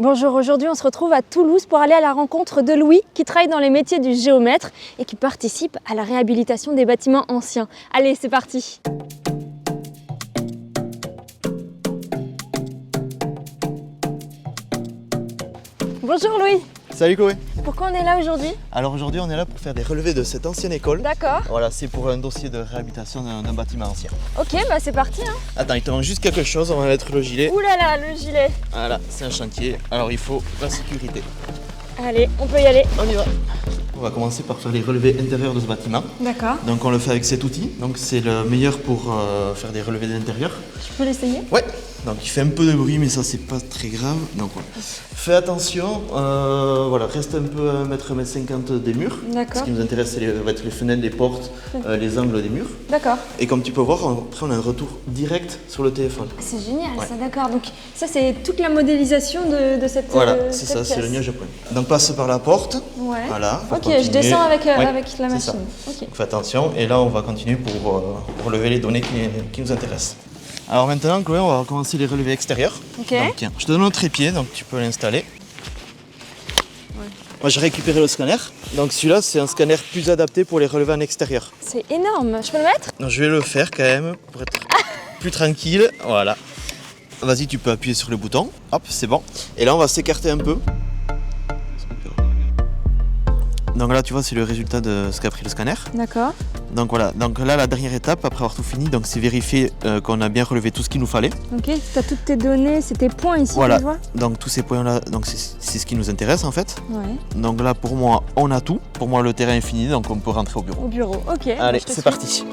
Bonjour, aujourd'hui on se retrouve à Toulouse pour aller à la rencontre de Louis qui travaille dans les métiers du géomètre et qui participe à la réhabilitation des bâtiments anciens. Allez, c'est parti! Bonjour Louis! Salut Chloé. Pourquoi on est là aujourd'hui? Alors aujourd'hui on est là pour faire des relevés de cette ancienne école. D'accord. Voilà, c'est pour un dossier de réhabilitation d'un bâtiment ancien. Ok, bah c'est parti hein. Attends, il te manque juste quelque chose, on va mettre le gilet. Ouh là là, le gilet! Voilà, c'est un chantier, alors il faut la sécurité. Allez, on peut y aller. On y va. On va commencer par faire les relevés intérieurs de ce bâtiment. D'accord. Donc on le fait avec cet outil, donc c'est le meilleur pour faire des relevés d'intérieur. Je peux l'essayer? Ouais. Donc il fait un peu de bruit mais ça c'est pas très grave. Donc voilà. Fais attention, voilà, reste un peu à 1,50 m des murs. D'accord. Ce qui nous intéresse c'est va être les fenêtres, les portes, les angles des murs. D'accord. Et comme tu peux voir, après on a un retour direct sur le téléphone. C'est génial Ouais. ça, d'accord. Donc ça c'est toute la modélisation de cette Voilà, cette c'est ça, c'est le pièce. nuage à point. Donc passe par la porte. Ouais. Voilà. pour Ok, continuer. je descends avec, Ouais, avec la c'est ça. machine. Ok. Donc fais attention et là on va continuer pour relever les données qui nous intéressent. Alors maintenant Chloé, on va commencer les relevés extérieurs. Ok. Donc tiens, je te donne un trépied, donc tu peux l'installer. Moi j'ai récupéré le scanner. Donc celui-là c'est un scanner plus adapté pour les relevés en extérieur. C'est énorme. Je peux le mettre? Donc je vais le faire quand même pour être plus tranquille. Voilà. Vas-y, tu peux appuyer sur le bouton. Hop, c'est bon. Et là on va s'écarter un peu. Donc là tu vois c'est le résultat de ce qu'a pris le scanner. D'accord. Donc voilà, donc là la dernière étape après avoir tout fini, donc c'est vérifier qu'on a bien relevé tout ce qu'il nous fallait. Ok, tu as toutes tes données, c'est tes points ici, Voilà, tu vois? donc tous ces points là, donc c'est ce qui nous intéresse en fait. Ouais. Donc là pour moi on a tout, pour moi le terrain est fini donc on peut rentrer au bureau. Au bureau, ok. Allez, je te c'est suis. parti.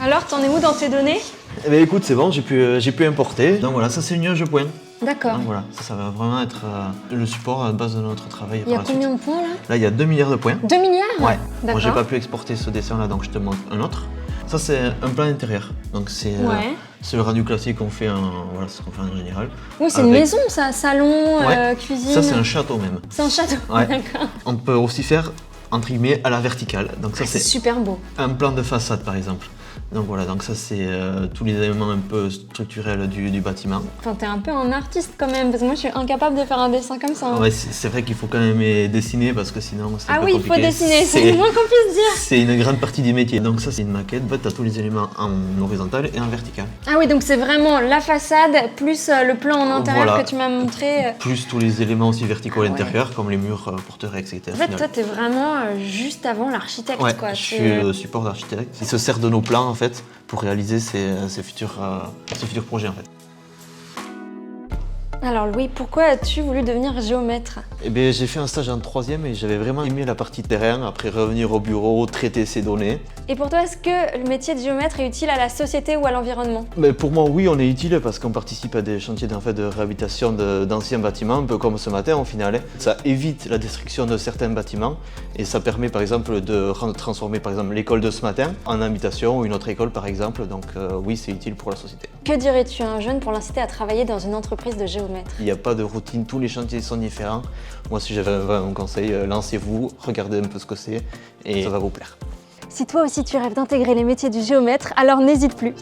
Alors, t'en es où dans tes données? Eh bien écoute c'est bon, j'ai pu importer. Donc voilà, ça c'est le nuage point. D'accord. Donc voilà, ça va vraiment être le support à la base de notre travail. Il y a par la combien suite. de points là? Là il y a 2 milliards de points. 2 milliards? Ouais, D'accord. moi j'ai pas pu exporter ce dessin là donc je te montre un autre. Ça c'est un plan intérieur, donc c'est le rendu classique qu'on fait voilà, ce qu'on fait en général. Oui, c'est une maison ça, salon, Ouais. cuisine. Ça c'est un château même. C'est un château, Ouais. d'accord. On peut aussi faire entre guillemets à la verticale, donc ça C'est c'est super beau. un plan de façade par exemple. Donc voilà, donc ça c'est tous les éléments un peu structurels du bâtiment. Enfin, t'es un peu un artiste quand même, parce que moi je suis incapable de faire un dessin comme ça. hein. Ouais, c'est vrai qu'il faut quand même dessiner parce que sinon c'est un Ah peu oui, il faut compliqué. dessiner, c'est le moins qu'on puisse dire. C'est une grande partie du métier. Donc ça c'est une maquette, en fait, tu as tous les éléments en horizontal et en vertical. Ah oui, donc c'est vraiment la façade plus le plan en intérieur Voilà. que tu m'as montré. Plus tous les éléments aussi verticaux à Ah ouais. l'intérieur, comme les murs porteurs, etc. En fait, toi, t'es vraiment juste avant l'architecte, Ouais, quoi. je suis le support d'architecte. Il se sert de nos plans en fait pour réaliser ses futurs projets en fait. Alors Louis, pourquoi as-tu voulu devenir géomètre? Eh bien, j'ai fait un stage en 3e et j'avais vraiment aimé la partie terrain, après revenir au bureau, traiter ces données. Et pour toi, est-ce que le métier de géomètre est utile à la société ou à l'environnement? Mais pour moi, oui, on est utile parce qu'on participe à des chantiers de réhabilitation d'anciens bâtiments, un peu comme ce matin au final. Ça évite la destruction de certains bâtiments et ça permet par exemple de transformer par exemple l'école de ce matin en habitation ou une autre école par exemple. Donc oui, c'est utile pour la société. Que dirais-tu à un jeune pour l'inciter à travailler dans une entreprise de géomètre? Il n'y a pas de routine, tous les chantiers sont différents. Moi, si j'avais un conseil, lancez-vous, regardez un peu ce que c'est et ça va vous plaire. Si toi aussi tu rêves d'intégrer les métiers du géomètre, alors n'hésite plus.